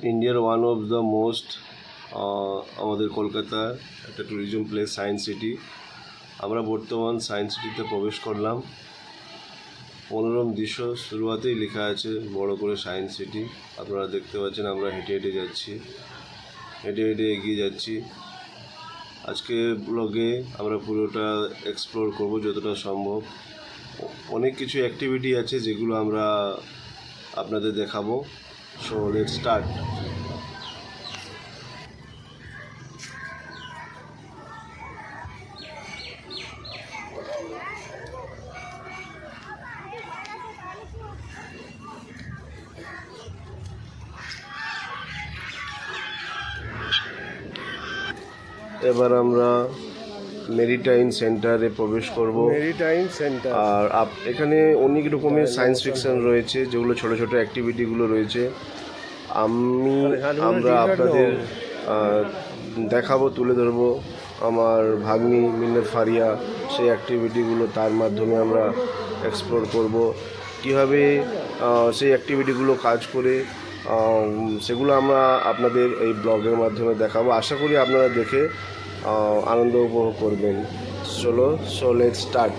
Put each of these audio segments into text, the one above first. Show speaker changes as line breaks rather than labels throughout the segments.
ইন্ডিয়ার one of the most আমাদের কলকাতা একটা ট্যুরিজম প্লেস সায়েন্স সিটি। আমরা বর্তমান সায়েন্স সিটিতে প্রবেশ করলাম। মনোরম দৃশ্য শুরুয়াতেই লেখা আছে বড় করে সায়েন্স সিটি। আপনারা দেখতে পাচ্ছেন আমরা হেঁটে হেঁটে যাচ্ছি, হেঁটে হেঁটে এগিয়ে যাচ্ছি। আজকে ব্লগে আমরা পুরোটা এক্সপ্লোর করব যতটা সম্ভব। অনেক কিছু অ্যাক্টিভিটি আছে যেগুলো আমরা আপনাদের দেখাবো। So let's start. এবার আমরা মেরিটাইম সেন্টারে প্রবেশ করব।
Maritime centre.
আর এখানে অনেক রকমের সায়েন্স ফিকশন রয়েছে, যেগুলো ছোট ছোট অ্যাক্টিভিটিগুলো রয়েছে। আমরা আপনাদের দেখাবো, তুলে ধরবো আমার ভাগ্নি মিন্নাত ফারিয়া সেই অ্যাক্টিভিটিগুলো। তার মাধ্যমে আমরা এক্সপ্লোর করব কীভাবে সেই অ্যাক্টিভিটিগুলো কাজ করে, সেগুলো আমরা আপনাদের এই ব্লগের মাধ্যমে দেখাবো। আশা করি আপনারা দেখে আনন্দ উপভোগ করবেন। So let's start.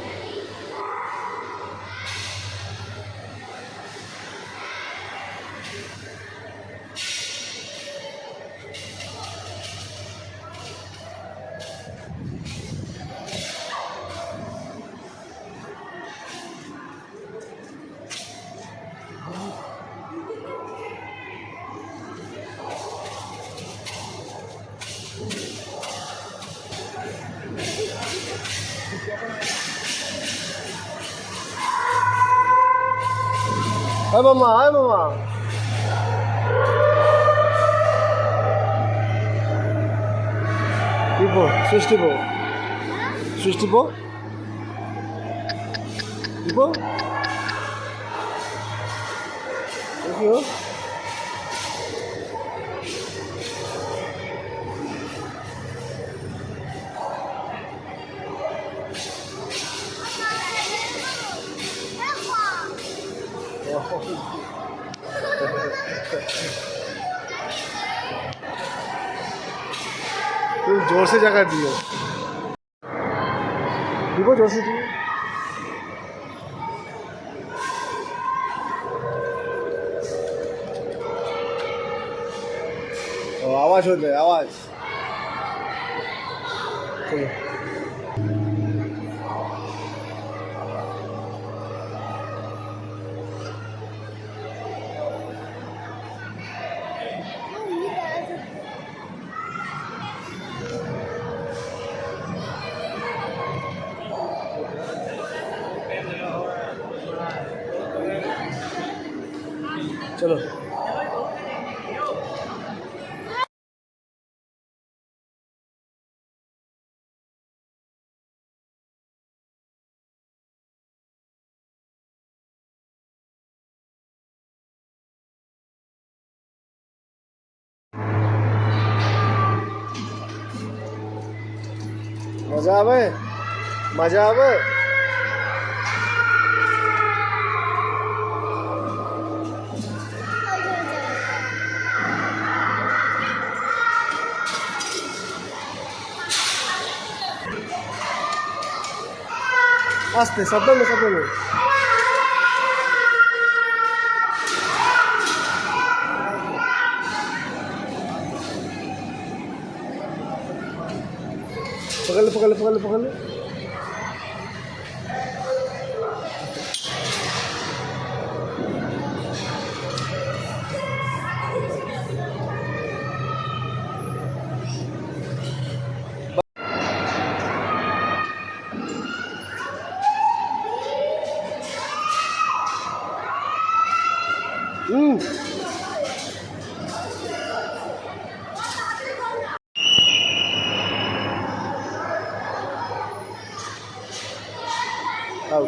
Hi mama, hi mama. Tipo, 64. 64? Tipo? Thank you. तुम जोर से जगह दियो, दीपो जोर से दियो। आवाज होता है, आवाज। चलो चलो। मजा आवे, मजा आवे। आस्ते शब्द में पकड़ ले। आओ।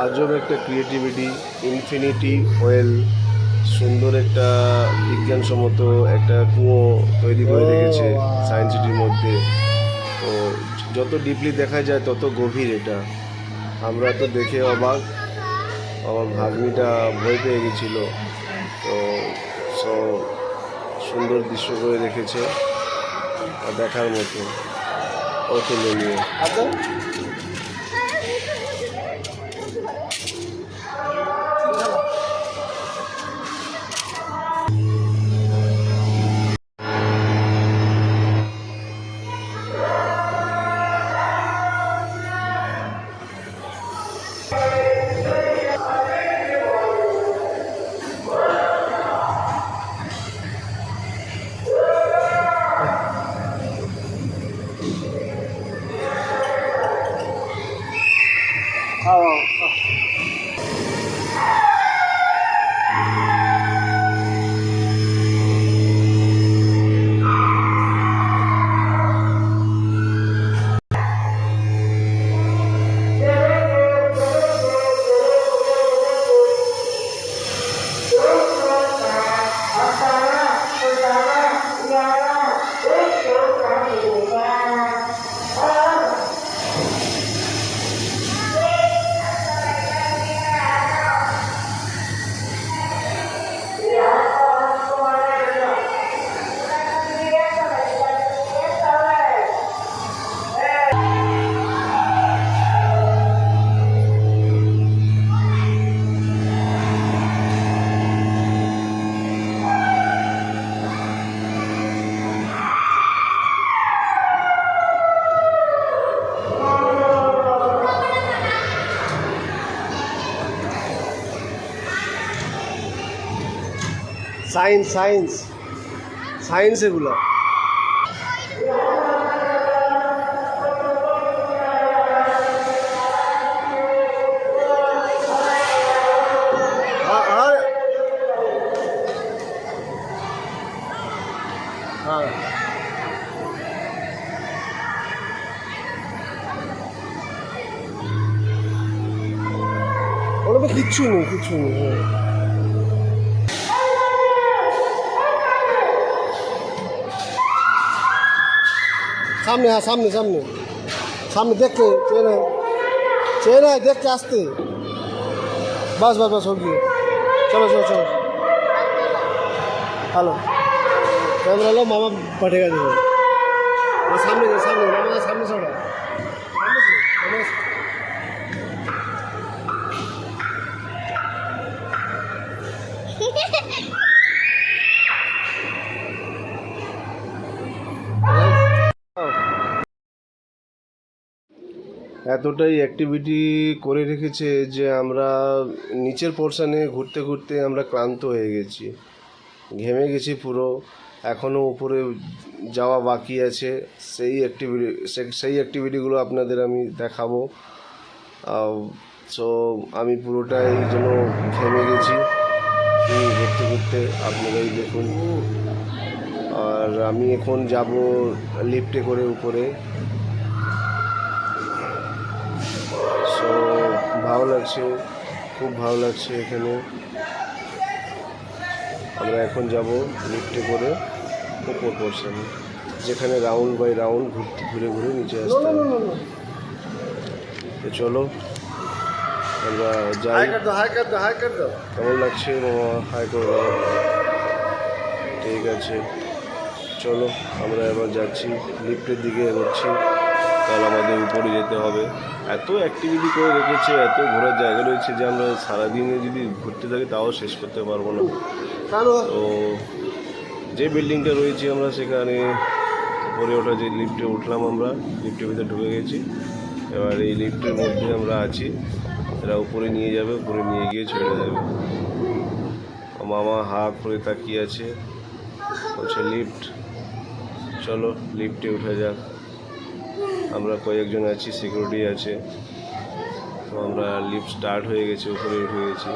আজব একটা ক্রিয়েটিভিটি, ইনফিনিটি ওয়েল, সুন্দর একটা বিজ্ঞানসম্মত একটা কুয়ো তৈরি করে রেখেছে সায়েন্স সিটির মধ্যে। তো যত ডিপলি দেখা যায় তত গভীর এটা। আমরা তো দেখে অবাক, আমার ভাগ্নিটা ভয় পেয়ে গেছিলো। তো সুন্দর দৃশ্য করে রেখেছে, আর দেখার মতো অতুলনীয়।
সায়েন্স সায়েন্স সায়েন্স এগুলো। হ্যাঁ ওটা তো কিচ্ছু নেই, কিচ্ছু নেই। सामने, हाँ सामने सामने सामने देख के चेन है देख के आस्ते। बस बस बस हो गई। चलो चलो चलो हेलो कैमरा लो, मामा बैठेगा देखो। हाँ सामने सामने मामा सामने से उड़ा सामने से
এতটাই অ্যাক্টিভিটি করে রেখেছে যে আমরা নিচের পোর্শনে ঘুরতে ঘুরতে আমরা ক্লান্ত হয়ে গেছি, ঘেমে গেছি পুরো। এখনও উপরে যাওয়া বাকি আছে, সেই অ্যাক্টিভিটিগুলো আপনাদের আমি দেখাবো। সো আমি পুরোটাই যেন ঘেমে গেছি ঘুরতে ঘুরতে, আপনারাই দেখুন। আর আমি এখন যাব লিফটে করে উপরে। সো ভালো লাগছে, খুব ভালো লাগছে এখানে। আমরা এখন যাব লিফটে করে উপর পোর্শনে, যেখানে রাউন্ড বাই রাউন্ড ঘুরে ঘুরে নিচে আসতে হবে। তো চলো আমরা যাই। কেমন লাগছে মামা? হাই করে দাও। ঠিক আছে চলো আমরা এবার যাচ্ছি, লিফটের দিকে এগোচ্ছি, কারণ আমাদের উপরে যেতে হবে। এত অ্যাক্টিভিটি করে রেখেছে, এত ঘোরার জায়গা রয়েছে যে আমরা সারাদিনে যদি ঘুরতে থাকি তাও শেষ করতে পারবো না। তো যে বিল্ডিংটা রয়েছে আমরা সেখানে উপরে ওঠা, যে লিফটে উঠলাম, আমরা লিফটের ভিতরে ঢুকে গেছি। এবার এই লিফটের মধ্যে আমরা আছি, এরা উপরে নিয়ে যাবে, উপরে নিয়ে গিয়ে ছেড়ে দেবে। মামা হা করে তাকিয়ে আছে, বলছে লিফট। চলো লিফটে উঠে যাক। আমরা কয়েকজন আছি, সিকিউরিটি আছে। তো আমরা লিফট স্টার্ট হয়ে গেছে, উপরে উঠে গেছি।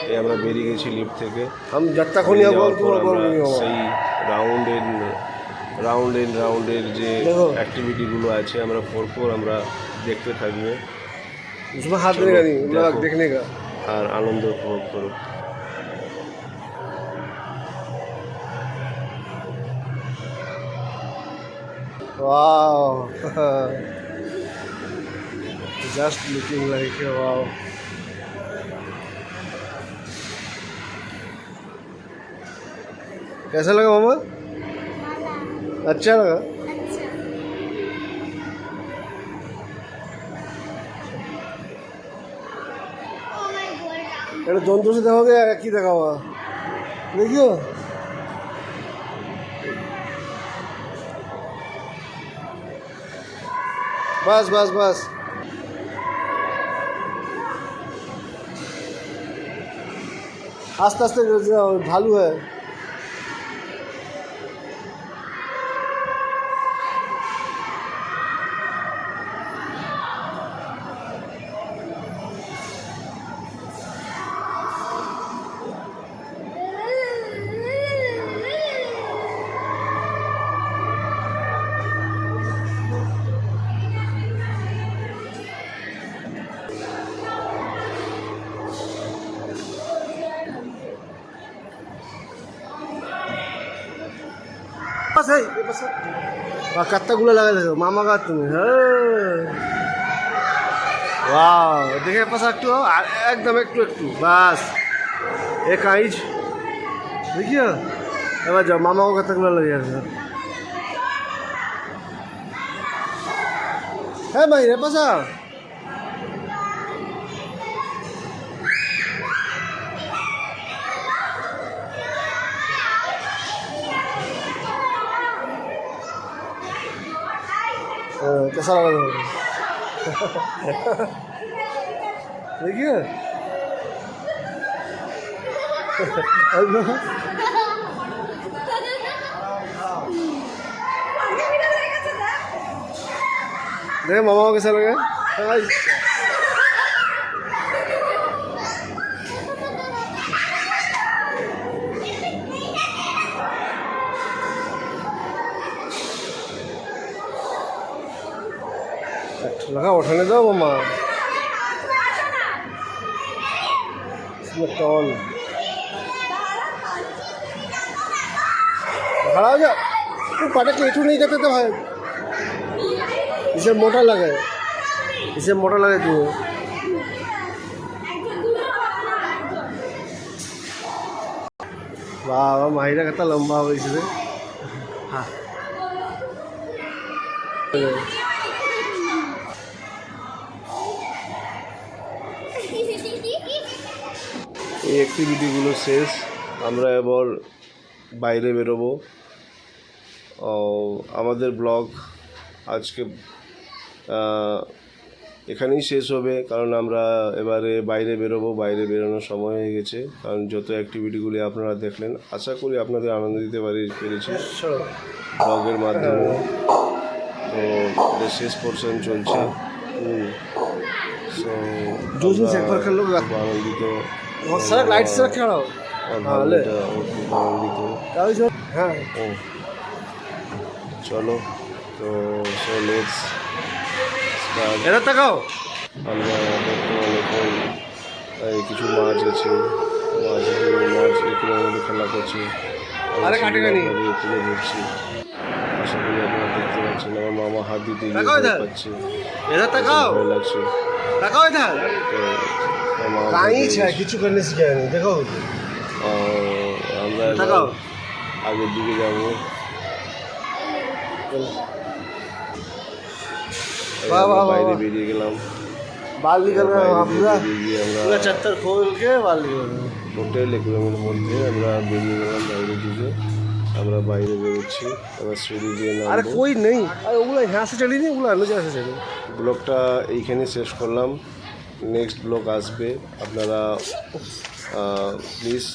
এই আমরা বেরিয়ে গেছি লিফট থেকে। সেই রাউন্ডের যে অ্যাক্টিভিটিগুলো আছে আমরা পরপর আমরা দেখতে থাকবো।
उसमें हाथ देने का नहीं, ब्लॉग देखने का।
আর আনন্দ উপভোগ করো।
Wow just looking like wow. कैसा लगा मामा? अच्छा लगा। এটা যন্ত্র সে দেখোগে কি দেখাবো দেখিও। बस बस बस आस्ते आस्ते ढालू है। बस है ये बस कत्तागुलो लगा देखो मामा का तुम्हें वाह देखे पास একটু একদম একটু একটু বাস एक आइज देखिए এবার যাও मामा को कत्तागुलो लगे আছে है भाई रे पास कैसा लगा देखिए देखे मामा को कैसा लगा? लगा उठाने दो मामा इसमें टॉल खड़ा हो जा तू पटक लेटू नहीं करते तो भाई इसे मोटा लगे तू वाह वाह माहिरा कितना लंबा हो इसे हाँ
এই অ্যাক্টিভিটিগুলো শেষ আমরা এবার বাইরে বেরোবো আমাদের ব্লগ আজকে এখানেই শেষ হবে কারণ আমরা এবারে বাইরে বেরোবো বাইরে বেরোনোর সময় হয়ে গেছে কারণ যত অ্যাক্টিভিটিগুলি আপনারা দেখলেন আশা করি আপনাদের আনন্দ দিতে পেরেছি ব্লগের মাধ্যমে তো এটা শেষ পোর্শন চলছে সো আনন্দিত
सर लाइट से रखे हो
আনন্দিত
हाँ
চলো তো সো লেটস স্টার্ট
এরা তাকাও
আমরা এখন কিছু মাছ আছে মাছ এখানে আমাদের খেলা করছে
আরে কাটেনি
তুলে ধরছি আশা করি আপনারা দেখতে পাচ্ছেন আমার মামা হাত দিতে পাচ্ছে
এরা তাকাও
ভালো লাগছে
তাকাও इधर
তো
काई है কিছু करने से क्या नहीं देखो
আমরা
তাকাও
আগের দিকে যাবো
वाह वाह
বাইরে বেরিয়ে গেলাম
बाल निकल रहा है पूरा
আমরা
पूरा चत्तर खोल के बाल निकल रहा है
হোটেল এগুলোর মধ্যে আমরা বেরিয়ে গেলাম বাইরের দিকে আমরা বাইরে বেরোচ্ছি এবার সিঁড়ি দিয়ে
अरे
নামবো
कोई नहीं अरे ওগুলো यहाँ से चली नहीं ওগুলো অন্য জায়গা से चली
ব্লগটা এইখানে শেষ করলাম নেক্সট ব্লগ আসবে আপনারা প্লিজ